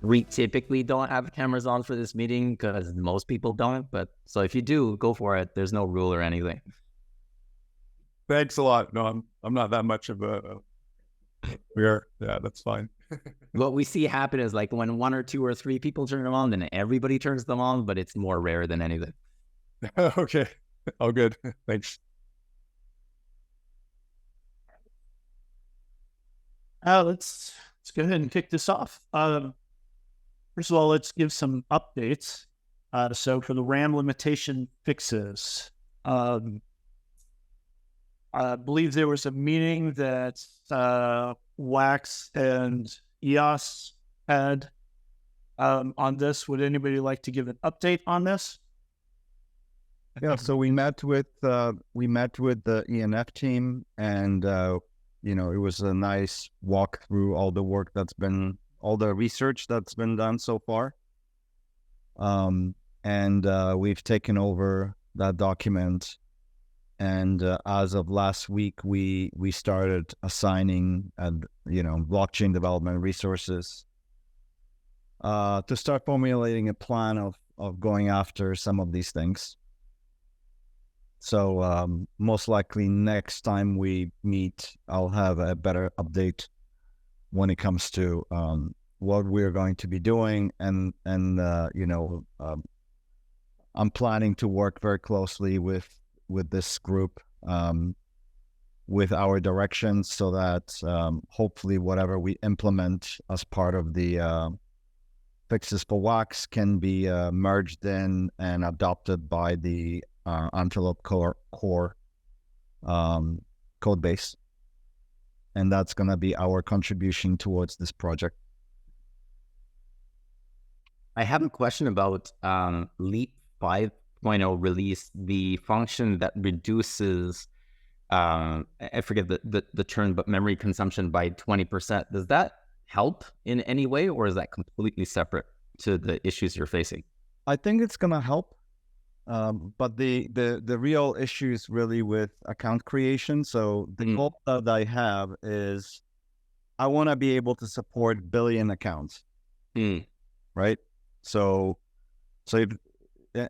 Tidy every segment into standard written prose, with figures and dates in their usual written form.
We typically don't have cameras on for this meeting because most people don't. But so if you do, go for it. There's no rule or anything. Thanks a lot. No, I'm not that much of a yeah, that's fine. What we see happen is like when 1 or 2 or 3 people turn them on, then everybody turns them on, but it's more rare than anything. Okay. All good. Thanks. Let's go ahead and kick this off. First of all, let's give some updates. So for the RAM limitation fixes, I believe there was a meeting that Wax and EOS had on this. Would anybody like to give an update on this? Yeah, so we met with the ENF team, and it was a nice walk through all the research that's been done so far. And we've taken over that document, and as of last week, we started assigning blockchain development resources to start formulating a plan of going after some of these things. So most likely next time we meet, I'll have a better update when it comes to what we're going to be doing, and I'm planning to work very closely with this group, with our directions, so that hopefully whatever we implement as part of the fixes for Wax can be merged in and adopted by the Antelope core code base, and that's going to be our contribution towards this project. I have a question about Leap 5.0 release, the function that reduces, I forget the term, but memory consumption by 20%. Does that help in any way, or is that completely separate to the issues you're facing? I think it's going to help. But the real issue is really with account creation. So the goal that I have is I want to be able to support billion accounts, right? So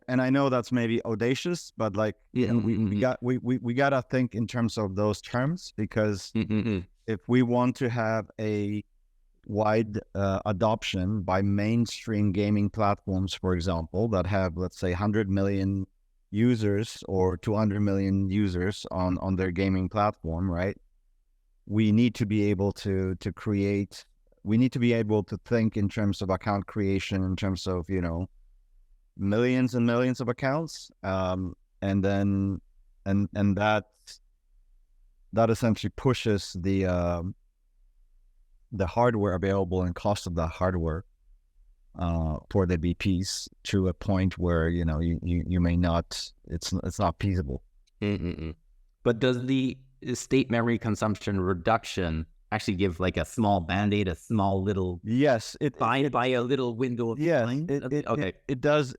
and I know that's maybe audacious, but like we gotta think in terms of those terms, because if we want to have a wide adoption by mainstream gaming platforms, for example, that have, let's say, 100 million users or 200 million users on their gaming platform, right? We need to be able to create. We need to be able to think in terms of account creation, in terms of millions and millions of accounts, and that essentially pushes the hardware available and cost of the hardware for the BPs to a point where you may not. It's not feasible. But does the state memory consumption reduction actually give like a small band-aid, a small little by a little window of time? It does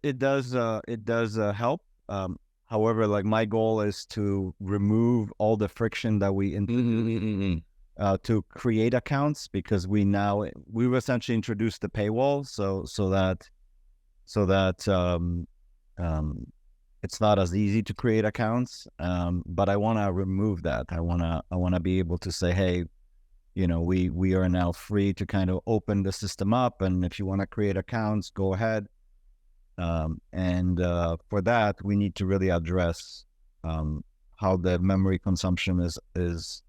help. However, like, my goal is to remove all the friction that we introduced to create accounts, because we've essentially introduced the paywall, so that it's not as easy to create accounts. But I want to remove that. I want to be able to say, hey, we are now free to kind of open the system up, and if you want to create accounts, go ahead. And for that, we need to really address how the memory consumption is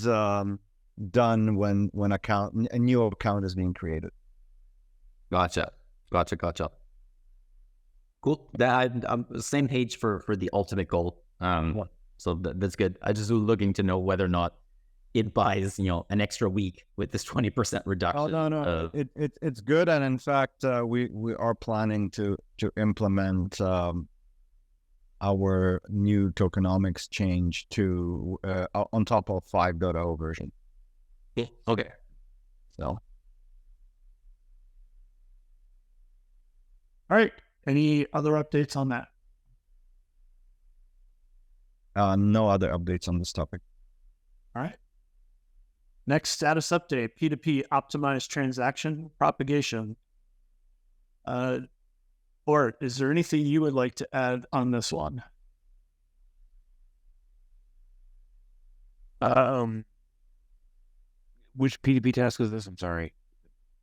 done when a new account is being created. Gotcha. Cool. I'm same page for the ultimate goal. So that's good. I just was looking to know whether or not it buys, an extra week with this 20% reduction. Oh, no. It's good. And in fact, we are planning to implement our new tokenomics change to on top of 5.0 version. Okay. So. All right. Any other updates on that? No other updates on this topic. All right. Next status update, P2P optimized transaction propagation. Or is there anything you would like to add on this one? Which P2P task is this? I'm sorry.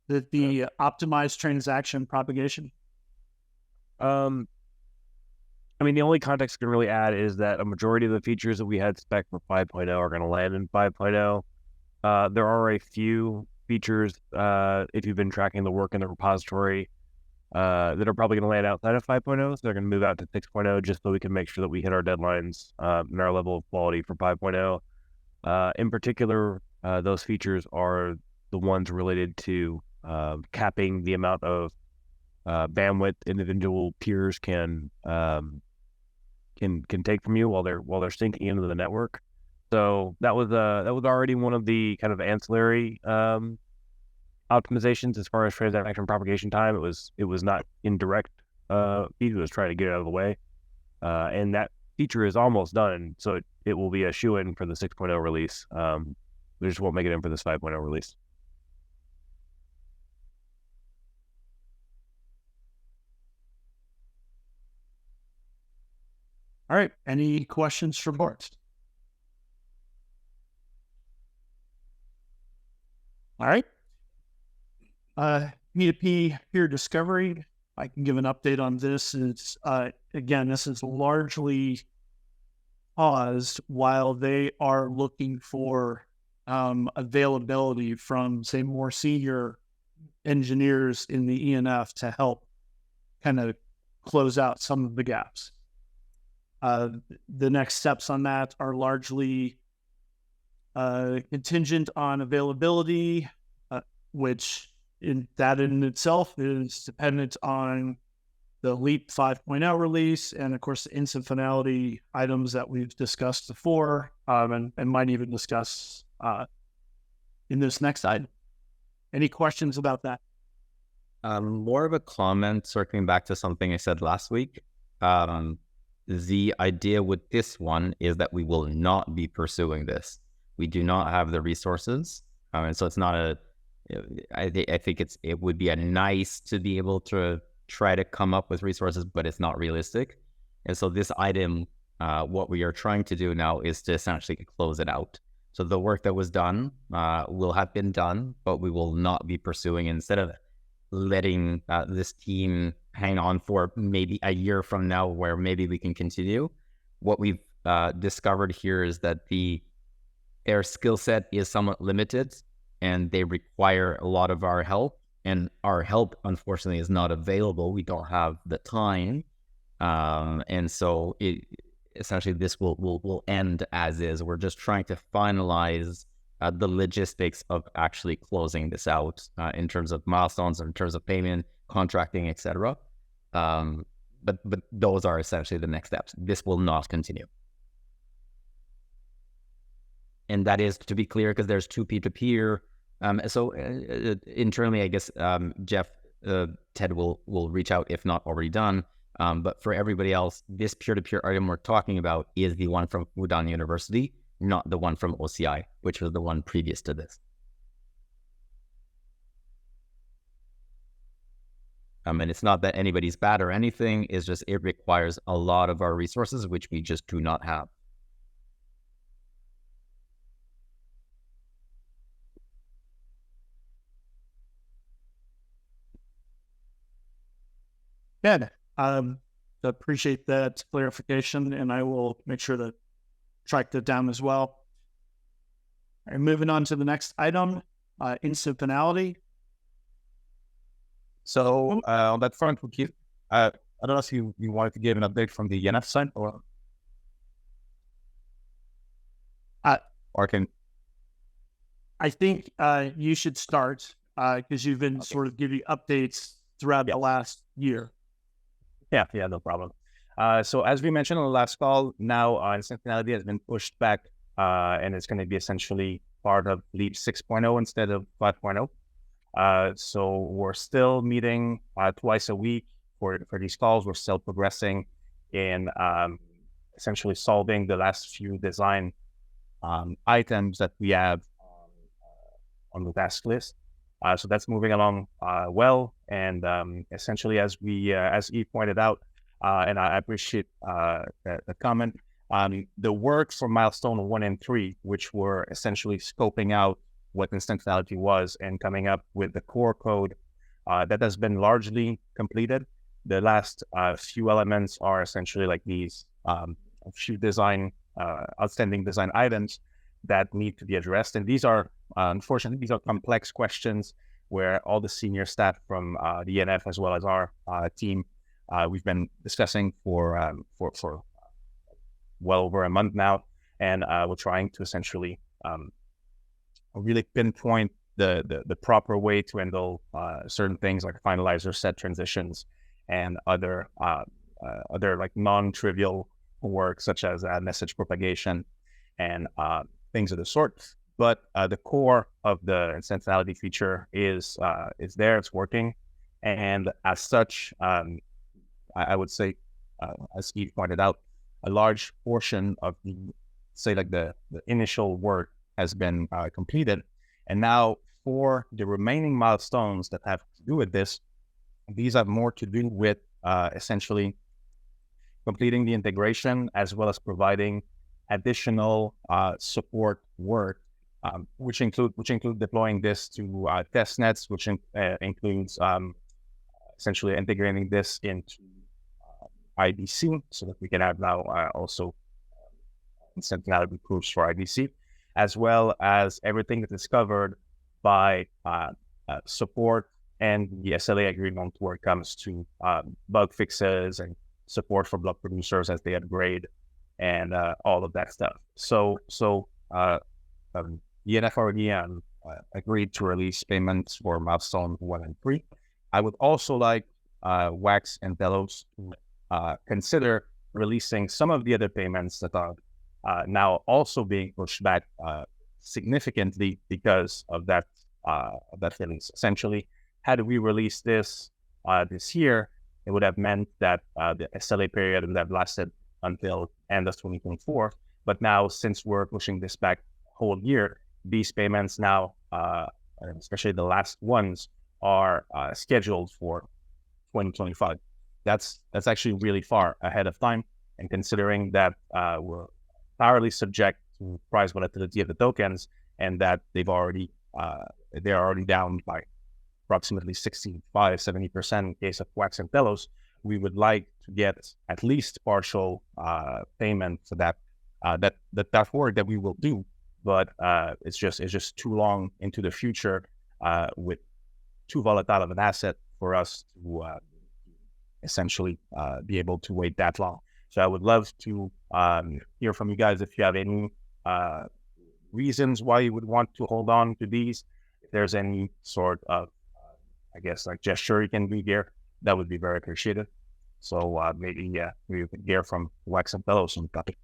The optimized transaction propagation. I mean, the only context I can really add is that a majority of the features that we had spec for 5.0 are going to land in 5.0. There are a few features, if you've been tracking the work in the repository, that are probably going to land outside of 5.0. So they're going to move out to 6.0 just so we can make sure that we hit our deadlines and our level of quality for 5.0. In particular, those features are the ones related to capping the amount of bandwidth individual peers can take from you while they're syncing into the network. So that was already one of the kind of ancillary optimizations as far as transaction propagation time. It was not indirect feed. It was trying to get it out of the way, and that feature is almost done. So it will be a shoe-in for the 6.0 release. We just won't make it in for this 5.0 release. All right. Any questions for Bart? All right. P2P peer discovery. I can give an update on this. It's again, this is largely paused while they are looking for availability from, say, more senior engineers in the ENF to help kind of close out some of the gaps. The next steps on that are largely contingent on availability, which in itself is dependent on the LEAP 5.0 release and, of course, the instant finality items that we've discussed before and might even discuss in this next item. Any questions about that? More of a comment circling back to something I said last week. The idea with this one is that we will not be pursuing this. We do not have the resources. And so it's not I think it would be a nice to be able to try to come up with resources, but it's not realistic. And so this item, what we are trying to do now is to essentially close it out. So the work that was done will have been done, but we will not be pursuing. Instead of letting this team hang on for maybe a year from now where maybe we can continue, what we've discovered here is that their skill set is somewhat limited and they require a lot of our help, and our help unfortunately is not available. We don't have the time, and so essentially this will end as is. We're just trying to finalize the logistics of actually closing this out in terms of milestones, in terms of payment, contracting, etc. But those are essentially the next steps. This will not continue. And that is, to be clear, because there's two peer-to-peer. So internally, I guess Jeff, Ted will reach out if not already done. But for everybody else, this peer-to-peer item we're talking about is the one from Fudan University, not the one from OCI, which was the one previous to this. And it's not that anybody's bad or anything, it's just it requires a lot of our resources, which we just do not have. Good. Appreciate that clarification, and I will make sure to track that down as well. All right, moving on to the next item, instant finality. So on that front, we'll keep, I don't know if you wanted to give an update from the ENF side or can... I think you should start because you've been sort of giving updates throughout the last year. Yeah, no problem. So as we mentioned on the last call, now instant finality has been pushed back and it's going to be essentially part of LEAP 6.0 instead of 5.0. So we're still meeting twice a week for these calls. We're still progressing in essentially solving the last few design items that we have the task list. So that's moving along well. And essentially, as Eve pointed out, and I appreciate the comment, the work for milestone 1 and 3, which were essentially scoping out what instant finality was and coming up with the core code, that has been largely completed. The last few elements are essentially like these few outstanding design items that need to be addressed. And these are, unfortunately, these are complex questions where all the senior staff from the ENF as well as our team, we've been discussing for well over a month now. And we're trying to essentially really pinpoint the proper way to handle certain things like finalizer set transitions and other like non-trivial work such as message propagation and things of the sort. But the core of the instant finality feature is there, it's working, and as such, I would say, as Steve pointed out, a large portion of the initial work has been completed, and now for the remaining milestones that have to do with this, these have more to do with essentially completing the integration as well as providing additional support work, which include deploying this to test nets, which includes essentially integrating this into IBC so that we can have now also instant finality proofs for IBC, as well as everything that is covered by support and the SLA agreement where it comes to bug fixes and support for block producers as they upgrade and all of that stuff. So ENF already agreed to release payments for milestone 1 and 3. I would also like WAX and TELOS to consider releasing some of the other payments that are now also being pushed back significantly because of that release. Essentially, had we released this this year, it would have meant that the SLA period would have lasted until end of 2024. But now, since we're pushing this back whole year, these payments now, especially the last ones, are scheduled for 2025. That's actually really far ahead of time. And considering that we're entirely subject to price volatility of the tokens, and that they're already down by approximately 65-70% in case of WAX and TELOS, we would like to get at least partial payment for that work that we will do. But it's just too long into the future with too volatile of an asset for us to essentially be able to wait that long. So I would love to hear from you guys if you have any reasons why you would want to hold on to these. If there's any sort of, I guess, like gesture you can do here, that would be very appreciated. So maybe we could hear from WAX and TELOS on the topic.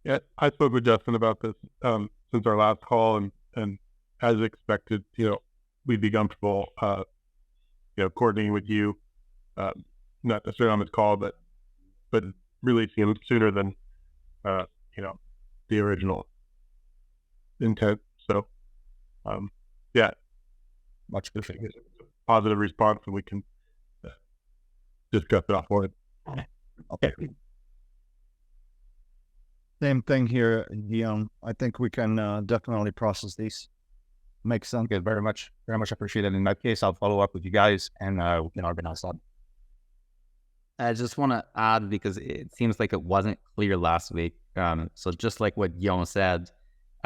Yeah, I spoke with Justin about this since our last call, and as expected, we'd be comfortable, coordinating with you, not necessarily on this call, but releasing them sooner than the original intent. So, yeah, much appreciated. Positive response, and we can discuss it offline. Okay. Same thing here, Guillaume. I think we can definitely process these. Makes sense. Okay, very much appreciated. In that case, I'll follow up with you guys and we can organize that. I just want to add, because it seems like it wasn't clear last week. So just like what Guillaume said,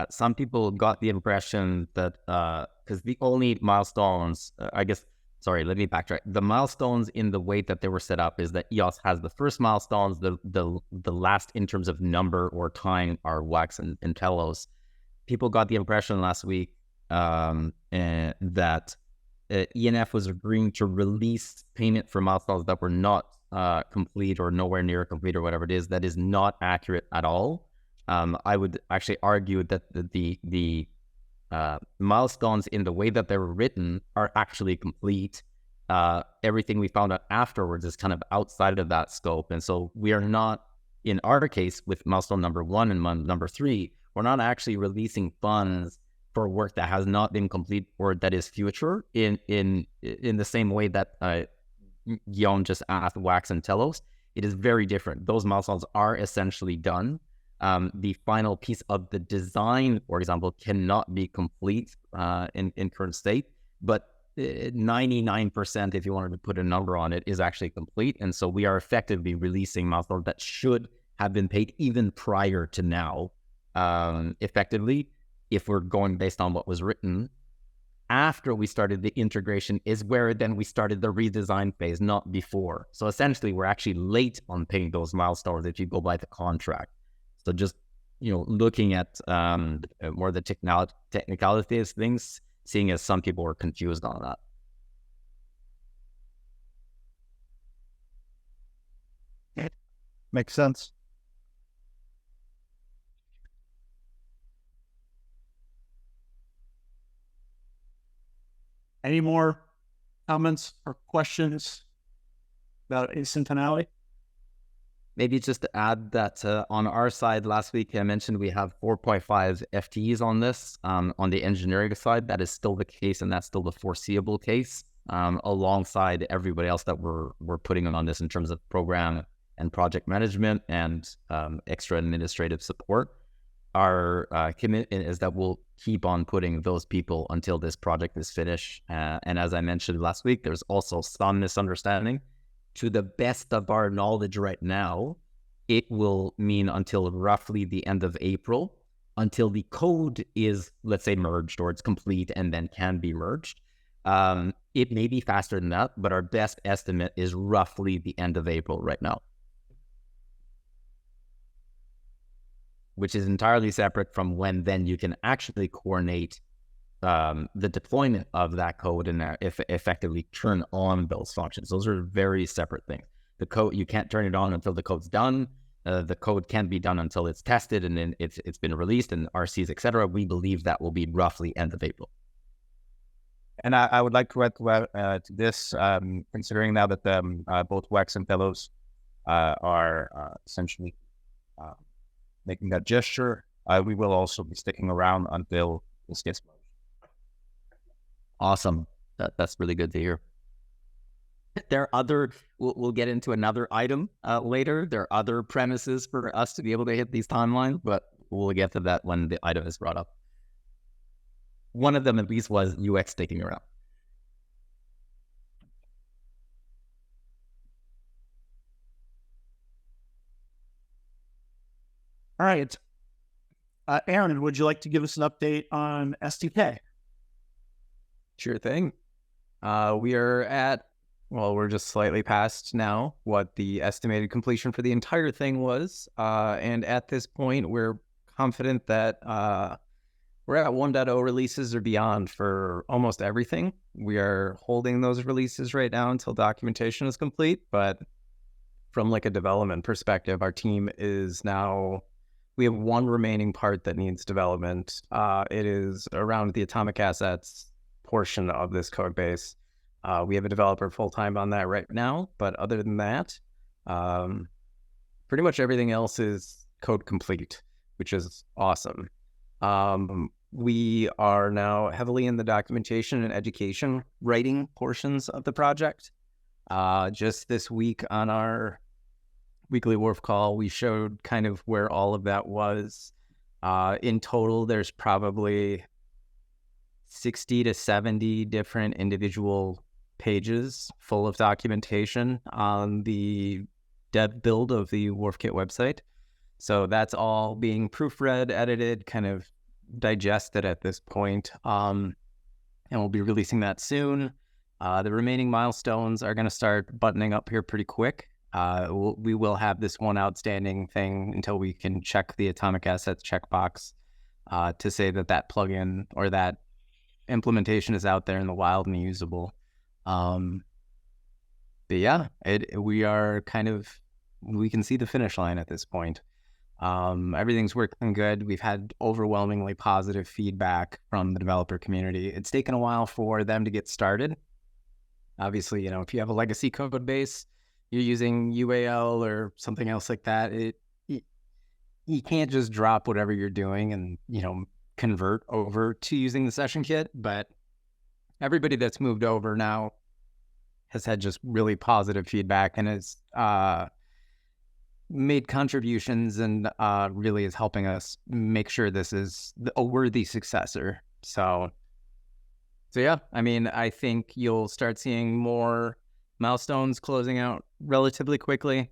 some people got the impression that because the only milestones, let me backtrack. The milestones in the way that they were set up is that EOS has the first milestones, the last in terms of number or time are WAX and TELOS. People got the impression last week that ENF was agreeing to release payment for milestones that were not complete or nowhere near complete or whatever it is. That is not accurate at all. I would actually argue that the milestones in the way that they were written are actually complete. Everything we found out afterwards is kind of outside of that scope. And so we are not, in our case, with milestone number 1 and number 3, we're not actually releasing funds for work that has not been complete or that is future in the same way that Guillaume just asked Wax and Telos. It is very different. Those milestones are essentially done. The final piece of the design, for example, cannot be complete in current state, but 99%, if you wanted to put a number on it, is actually complete. And so we are effectively releasing milestones that should have been paid even prior to now, effectively, if we're going based on what was written. After we started the integration is where then we started the redesign phase, not before. So essentially, we're actually late on paying those milestones if you go by the contract. So just, looking at more the technicalities of things, seeing as some people are confused on that. Makes sense. Any more comments or questions about instant finality? Maybe just to add that on our side, last week I mentioned we have 4.5 FTEs on this. On the engineering side, that is still the case, and that's still the foreseeable case, alongside everybody else that we're putting on this in terms of program and project management and extra administrative support. Our commitment is that we'll keep on putting those people until this project is finished. And as I mentioned last week, there's also some misunderstanding. To the best of our knowledge right now, it will mean until roughly the end of April, until the code is, let's say, merged or it's complete and then can be merged. It may be faster than that, but our best estimate is roughly the end of April right now, which is entirely separate from when then you can actually coordinate the deployment of that code and effectively turn on those functions. Those are very separate things. The code, you can't turn it on until the code's done. The code can't be done until it's tested and then it's been released and RCs, etc. We believe that will be roughly end of April. And I would like to add to this, considering now that both Wax and TELOS are essentially making that gesture, we will also be sticking around until this gets merged. Awesome. That's really good to hear. There are other, we'll get into another item later. There are other premises for us to be able to hit these timelines, but we'll get to that when the item is brought up. One of them at least was UX sticking around. All right. Aaron, would you like to give us an update on SDK? Sure thing. We're just slightly past now what the estimated completion for the entire thing was. And at this point, we're confident that we're at 1.0 releases or beyond for almost everything. We are holding those releases right now until documentation is complete. But from like a development perspective, our team is now, we have one remaining part that needs development. It is around the atomic assets portion of this code base. We have a developer full-time on that right now, but other than that, pretty much everything else is code complete, which is awesome. We are now heavily in the documentation and education writing portions of the project. Just this week on our weekly Wharf call, we showed kind of where all of that was. In total, there's probably 60 to 70 different individual pages full of documentation on the dev build of the WharfKit website. So that's all being proofread, edited, kind of digested at this point. And we'll be releasing that soon. The remaining milestones are going to start buttoning up here pretty quick. We will have this one outstanding thing until we can check the atomic assets checkbox to say that plugin or that implementation is out there in the wild and usable. But yeah, we are kind of, we can see the finish line at this point. Everything's working good. We've had overwhelmingly positive feedback from the developer community. It's taken a while for them to get started. Obviously, if you have a legacy code base, you're using UAL or something else like that, you can't just drop whatever you're doing and, convert over to using the session kit, but everybody that's moved over now has had just really positive feedback and has made contributions and really is helping us make sure this is a worthy successor. So yeah, I mean, I think you'll start seeing more milestones closing out relatively quickly.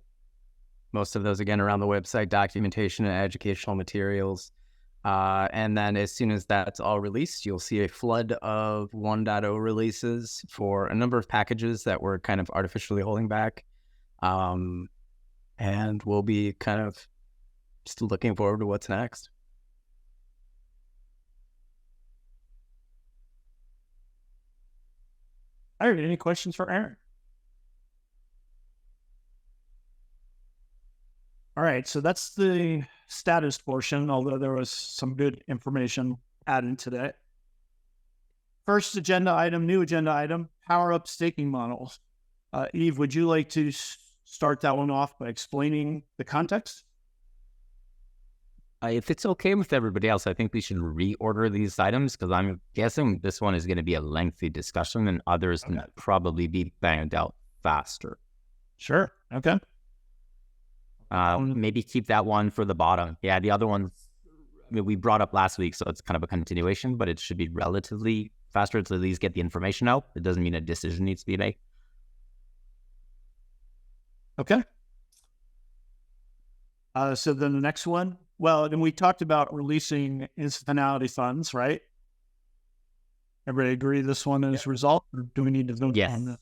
Most of those, again, around the website, documentation and educational materials. And then as soon as that's all released, you'll see a flood of 1.0 releases for a number of packages that we're kind of artificially holding back. And we'll be kind of just looking forward to what's next. All right, any questions for Aaron? All right, so that's the status portion, although there was some good information added today. First agenda item, new agenda item, power up staking models. Eve, would you like to start that one off by explaining the context? If it's okay with everybody else, I think we should reorder these items because I'm guessing this one is going to be a lengthy discussion and others can probably be banged out faster. Sure. Okay. Maybe keep that one for the bottom. Yeah, the other ones we brought up last week, so it's kind of a continuation, but it should be relatively faster to at least get the information out. It doesn't mean a decision needs to be made. Okay. So then the next one, well, then we talked about releasing instant finality funds, right? Everybody agree this one is resolved, or do we need to vote on this?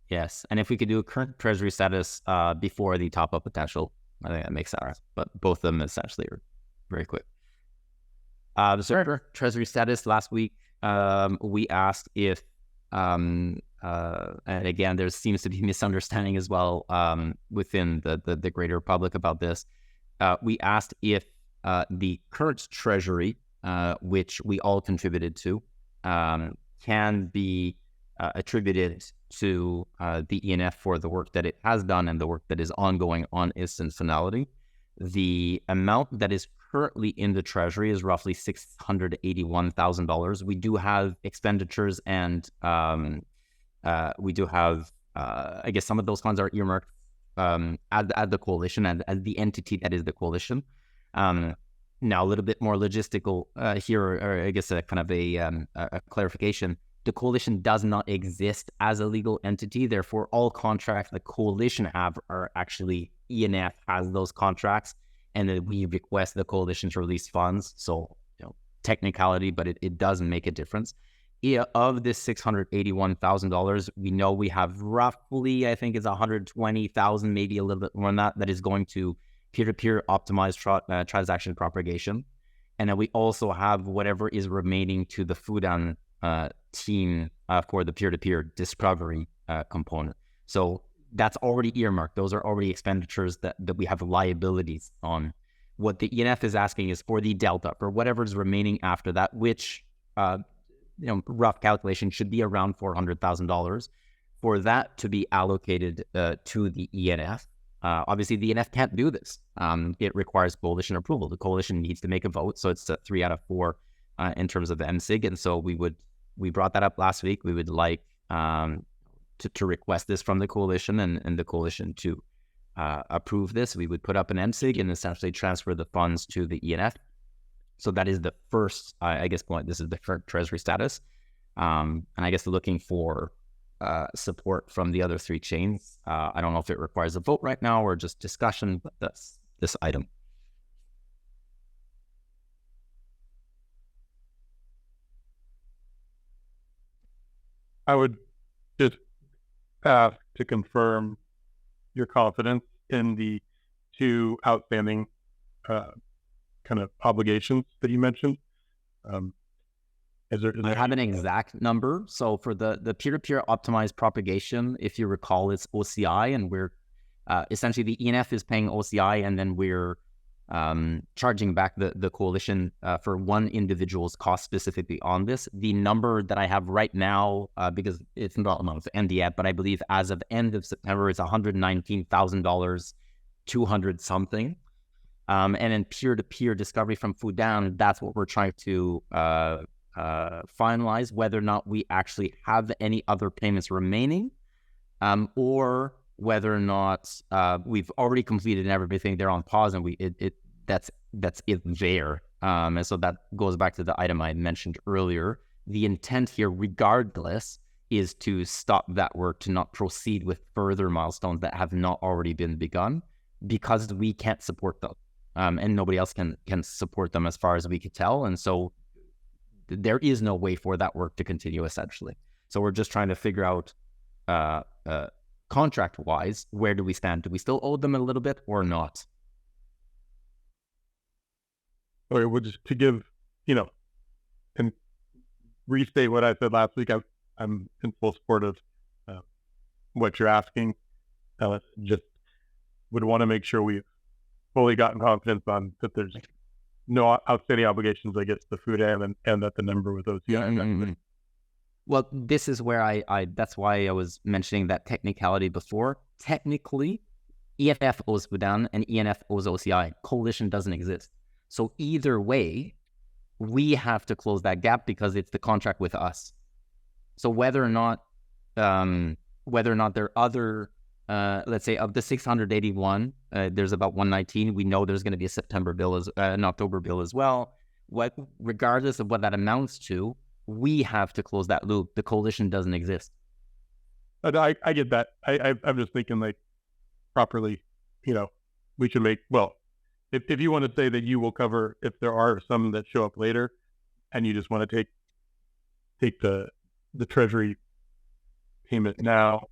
Yes, and if we could do a current treasury status before the top-up potential, I think that makes sense. But both of them essentially are very quick. So treasury status last week, we asked if, and again, there seems to be misunderstanding as well within the greater public about this. We asked if the current treasury, which we all contributed to, can be attributed to the ENF for the work that it has done and the work that is ongoing on instant finality. The amount that is currently in the treasury is roughly $681,000. We do have expenditures and we do have, I guess some of those funds are earmarked at the coalition and as the entity that is the coalition. Now a little bit more logistical here, or I guess a kind of a clarification. The coalition does not exist as a legal entity. Therefore, all contracts the coalition have are actually ENF has those contracts, and then we request the coalition to release funds. So, technicality, but it doesn't make a difference. Of this $681,000, we know we have roughly, I think it's 120,000, maybe a little bit more than that is going to peer-to-peer optimized transaction propagation. And then we also have whatever is remaining to the Fudan team for the peer-to-peer discovery component. So that's already earmarked. Those are already expenditures that we have liabilities on. What the ENF is asking is for the delta, for whatever is remaining after that, which, rough calculation should be around $400,000, for that to be allocated to the ENF. Obviously, the ENF can't do this. It requires coalition approval. The coalition needs to make a vote, so it's a 3 out of 4 in terms of the MSIG, and so we brought that up last week. We would like to request this from the coalition and the coalition to approve this. We would put up an MSIG and essentially transfer the funds to the ENF. So that is the first, I guess, point. This is the current treasury status. And I guess looking for support from the other 3 chains. I don't know if it requires a vote right now or just discussion, but that's this item. I would just ask to confirm your confidence in the 2 outstanding kind of obligations that you mentioned. I have an exact number. So for the peer-to-peer optimized propagation, if you recall, it's OCI, and we're essentially the ENF is paying OCI, and then we're charging back the coalition for one individual's cost specifically on this. The number that I have right now, because it's not a month end yet, but I believe as of end of September, it's $119,000, 200 something. And then peer-to-peer discovery from Fudan, that's what we're trying to finalize, whether or not we actually have any other payments remaining, or whether or not we've already completed everything, they're on pause, and that's it there. And so that goes back to the item I mentioned earlier. The intent here, regardless, is to stop that work, to not proceed with further milestones that have not already been begun, because we can't support them, and nobody else can support them as far as we could tell. And so there is no way for that work to continue, essentially. So we're just trying to figure out contract-wise, where do we stand? Do we still owe them a little bit or not? Okay, well, just to give, and restate what I said last week, I'm in full support of what you're asking. Just would want to make sure we've fully gotten confidence on that there's no outstanding obligations against the food and that the number with OCI. Well, this is where I that's why I was mentioning that technicality before. Technically, ENF owes Fudan and ENF owes OCI. Coalition doesn't exist. So either way, we have to close that gap because it's the contract with us. So whether or not there are other, let's say of the 681, there's about 119. We know there's going to be a September bill, an October bill as well. Regardless of what that amounts to, we have to close that loop. The coalition doesn't exist. I get that. I'm just thinking like properly, we should make, well, if you want to say that you will cover, if there are some that show up later and you just want to take the Treasury payment now,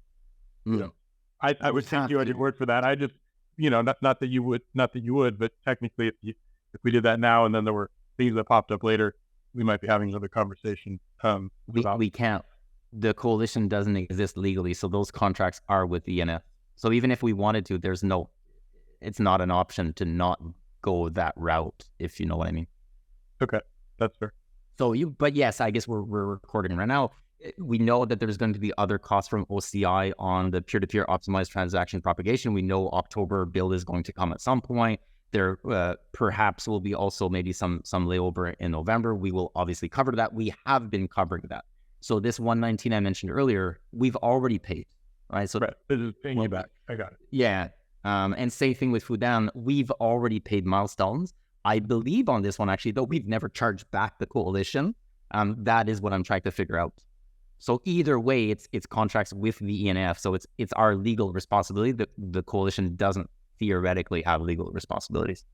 I would take you on your word for that. I just, not that you would, but technically if we did that now and then there were things that popped up later, we might be having another conversation. We can't. The coalition doesn't exist legally, so those contracts are with ENF. So even if we wanted to, it's not an option to not go that route, if you know what I mean. Okay, that's fair. But yes, I guess we're recording right now. We know that there's going to be other costs from OCI on the peer-to-peer optimized transaction propagation. We know October bill is going to come at some point. There perhaps will be also maybe some layover in November. We will obviously cover that. We have been covering that. So this 119 I mentioned earlier, we've already paid, right? So this is paying you back. I got it. Yeah. And same thing with Fudan. We've already paid milestones. I believe on this one, actually, though, we've never charged back the coalition. That is what I'm trying to figure out. So either way, it's contracts with the ENF. So it's our legal responsibility. The coalition doesn't theoretically have legal responsibilities.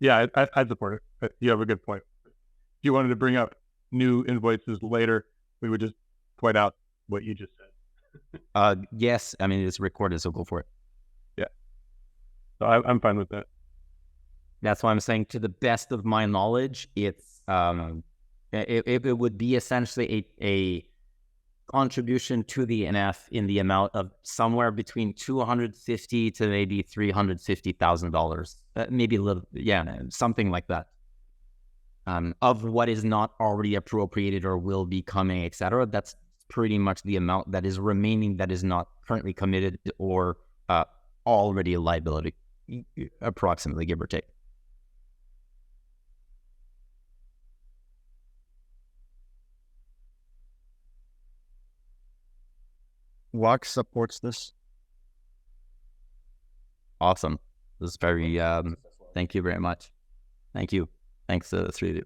Yeah, I support it. You have a good point. If you wanted to bring up new invoices later, we would just point out what you just said. Yes, I mean, it's recorded, so go for it. Yeah. So I'm fine with that. That's why I'm saying, to the best of my knowledge, it's it would be essentially a contribution to the ENF in the amount of somewhere between $250,000 to maybe $350,000, maybe a little, something like that. Of what is not already appropriated or will be coming, etc. That's pretty much the amount that is remaining that is not currently committed or already a liability, approximately, give or take. WAC supports this. Awesome. This is very, thank you very much. Thank you. Thanks to the three of you.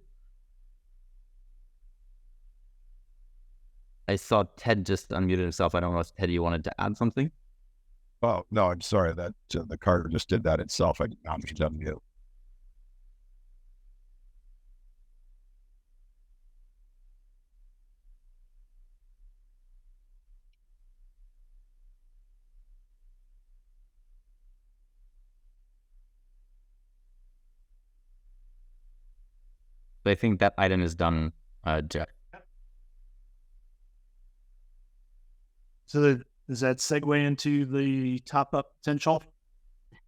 I saw Ted just unmuted himself. I don't know if Ted, you wanted to add something? Oh, no, I'm sorry that the card just did that itself. I did not mean to unmute. I think that item is done, Jeff. So does that segue into the top-up potential?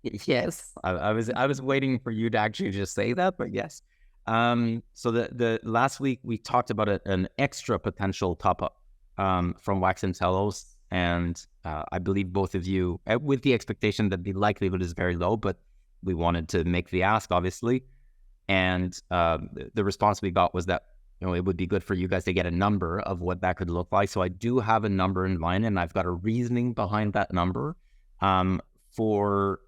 Yes, I was waiting for you to actually just say that, but yes. So the last week we talked about an extra potential top-up from Wax and TELOS and I believe both of you, with the expectation that the likelihood is very low, but we wanted to make the ask, obviously. And the response we got was that, it would be good for you guys to get a number of what that could look like. So I do have a number in mind, and I've got a reasoning behind that number. For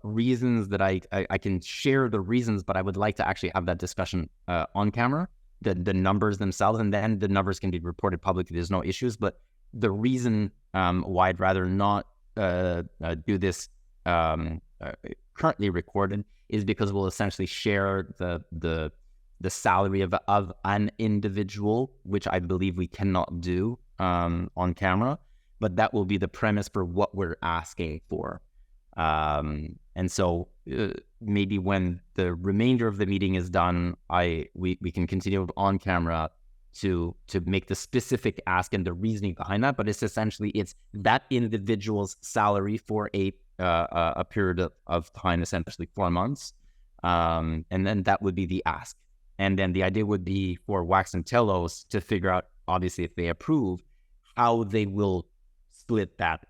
reasons that I can share the reasons, but I would like to actually have that discussion on camera, the numbers themselves, and then the numbers can be reported publicly. There's no issues, but the reason why I'd rather not do this currently recorded is because we'll essentially share the salary of an individual, which I believe we cannot do on camera, but that will be the premise for what we're asking for. And so maybe when the remainder of the meeting is done, we can continue on camera to make the specific ask and the reasoning behind that. But it's essentially, it's that individual's salary for a period of time, essentially 4 months. And then that would be the ask. And then the idea would be for Wax and Telos to figure out, obviously, if they approve, how they will split that,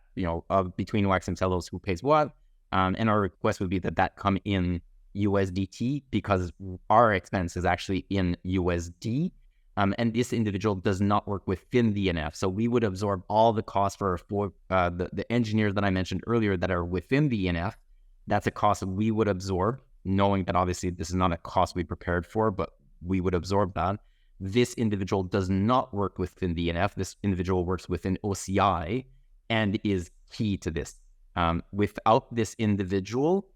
between Wax and Telos, who pays what. And our request would be that come in USDT, because our expense is actually in USD. And this individual does not work within the ENF. So we would absorb all the costs for the engineers that I mentioned earlier that are within the ENF. That's a cost that we would absorb, knowing that obviously this is not a cost we prepared for, but we would absorb that. This individual does not work within the ENF. This individual works within OCI and is key to this. Without this individual,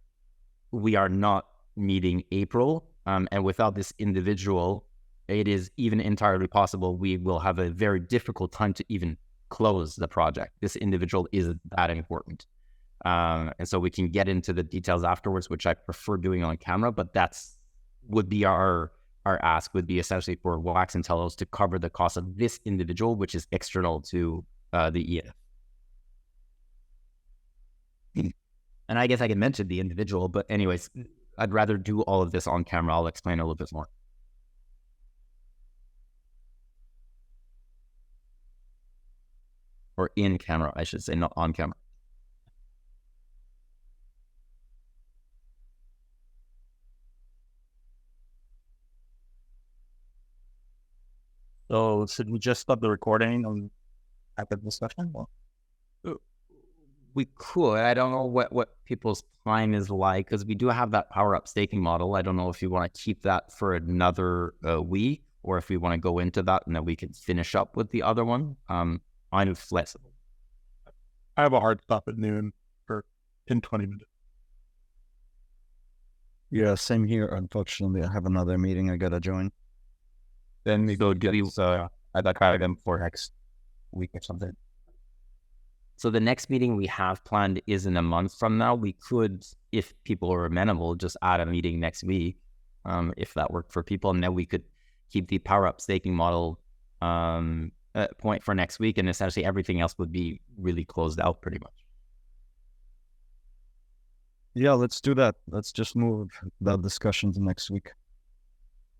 we are not meeting April. And without this individual, it is even entirely possible we will have a very difficult time to even close the project. This individual is that important. And so we can get into the details afterwards, which I prefer doing on camera, but would be our ask would be essentially for Wax and Telos to cover the cost of this individual, which is external to the ENF. And I guess I can mention the individual, but anyways, I'd rather do all of this on camera. I'll explain a little bit more. Or in camera, I should say, not on camera. So should we just stop the recording and have the discussion? Or? We could. I don't know what people's time is like, because we do have that power up staking model. I don't know if you want to keep that for another week, or if we want to go into that and then we can finish up with the other one. I'm flexible. I have a hard stop at noon in 20 minutes. Yeah, same here. Unfortunately, I have another meeting I gotta join. Then we go get these. I'd like to have them for next week or something. So the next meeting we have planned is in a month from now. We could, if people are amenable, just add a meeting next week, if that worked for people, and then we could keep the power up staking model point for next week, and essentially everything else would be really closed out pretty much. Yeah, let's do that. Let's just move the discussion to next week.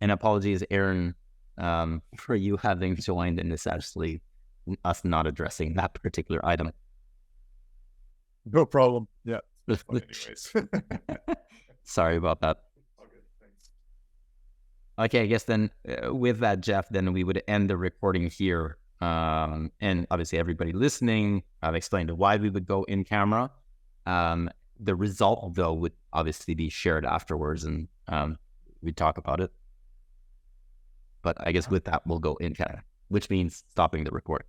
And apologies, Aaron, for you having joined and essentially us not addressing that particular item. No problem. Yeah. Anyways. Sorry about that. Okay, thanks. Okay, I guess then with that, Jeff, then we would end the recording here. And obviously everybody listening, I've explained why we would go in camera. The result, though, would obviously be shared afterwards, and we'd talk about it. But I guess with that, we'll go in camera, which means stopping the recording.